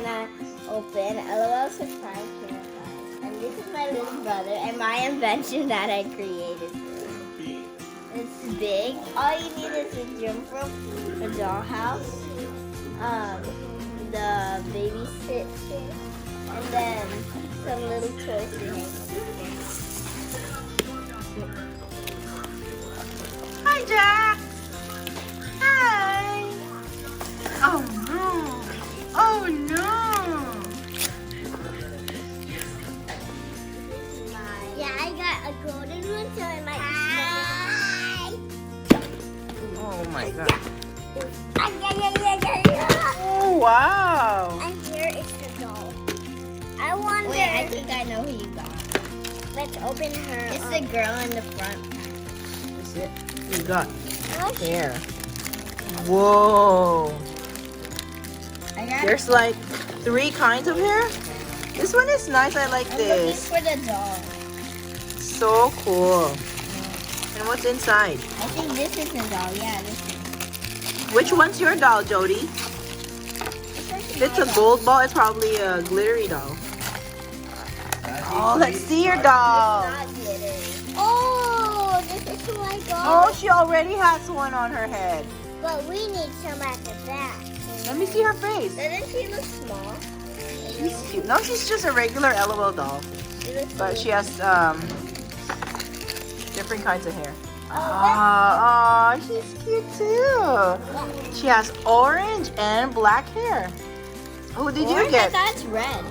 gonna open a little surprise here, guys. And this is my little brother and my invention that I created. It's big. All you need is a jump rope, a dollhouse, the baby sit chair, and then some little toys to hang. Hi, Jack. Hi. Oh no. Oh no. Yeah, I got a golden one, so it might be Oh my God. special. Oh wow. And here is the doll. I wonder. Wait, I think I know who you got. Let's open her. It's the girl in the front. That's it. You got What? hair. Whoa. I got. There's like 3 kinds of hair. This one is nice. I like I'm this. looking for the doll. So cool. And what's inside? I think this is the doll. Yeah, this is. Which one's your doll, Jody? If it's a gold ball, it's probably a glittery doll. Oh, let's see your doll. Not glittery. Oh, this is who I got. Oh, she already has one on her head. But we need some at the back. Let me see her face. Doesn't she look small? She's cute. No, she's just a regular LOL doll. She looks But she has different kinds of hair. Oh, Oh, she's cute too. She has orange and black hair. Who did you get? That's red.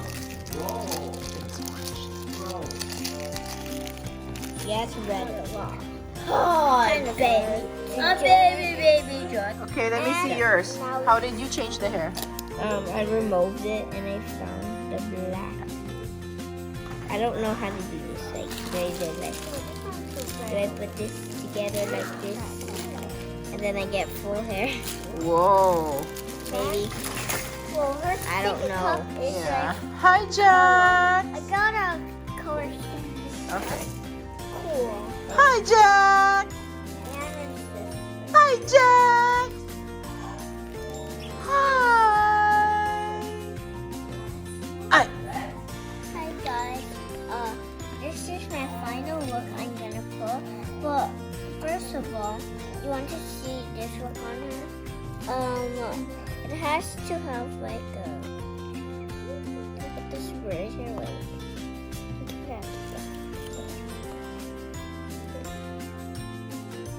Yeah, it's red. Oh, baby. A baby John. Okay, let me see yours. How did you change the hair? I removed it and I found the black. I don't know how to do this. Like, do I put this together like this? And then I get full hair. Whoa. Maybe. I don't know. Yeah. Hi, Jack. I got a color. Okay. Cool. Hi, Jack. Hi, Jack. Hi. Hi. Hi guys. This is my final look I'm gonna put. But first of all, you want to see this look on her? It has to have like a. Look at this bridge here. Wait.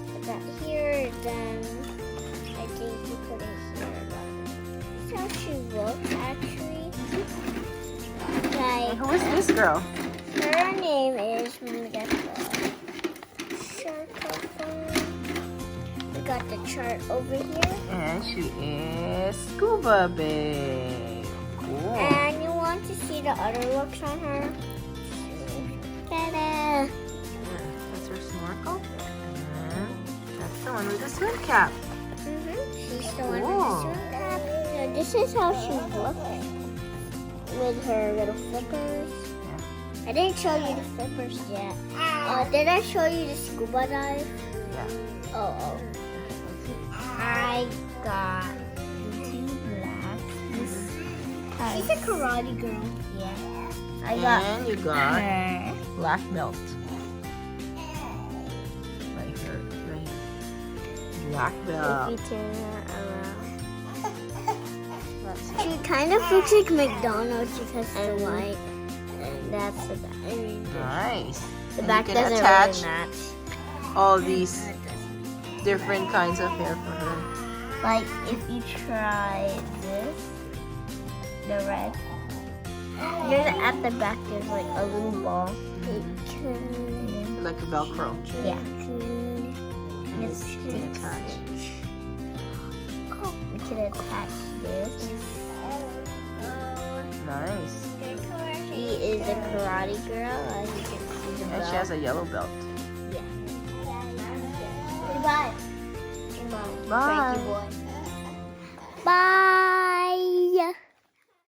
Look at that here. Then I think you put it here. This is how she looks actually. Like. Who is this girl? Her name is, let me get the chart over. We got the chart over here. And she is Scuba Babe. Cool. And you want to see the other looks on her? Ta-da! That's her snorkel. And that's the one with the swim cap. She's the one with Cool. the swim cap. So this is how she looks with her little flippers. I didn't show you the flippers yet. Did I show you the scuba dive? Yeah. Oh. I got 2 black. She's a karate girl. Yeah. I got And you got her. black belt. Right here. Right here. Black belt. If you turn her around. She kind of looks like McDonald's because the white. And that's the back. Nice. The And back you can doesn't attach really match. all these different kinds of hair for her. Like if you try this, the red. Then at the back there's like a little ball. Like a Velcro. Yeah. It's attached. We can attach this. Nice. She is a karate girl, as you can see the And belt. she has a yellow belt. Yeah. Goodbye. Bye. Frankie boy. Bye.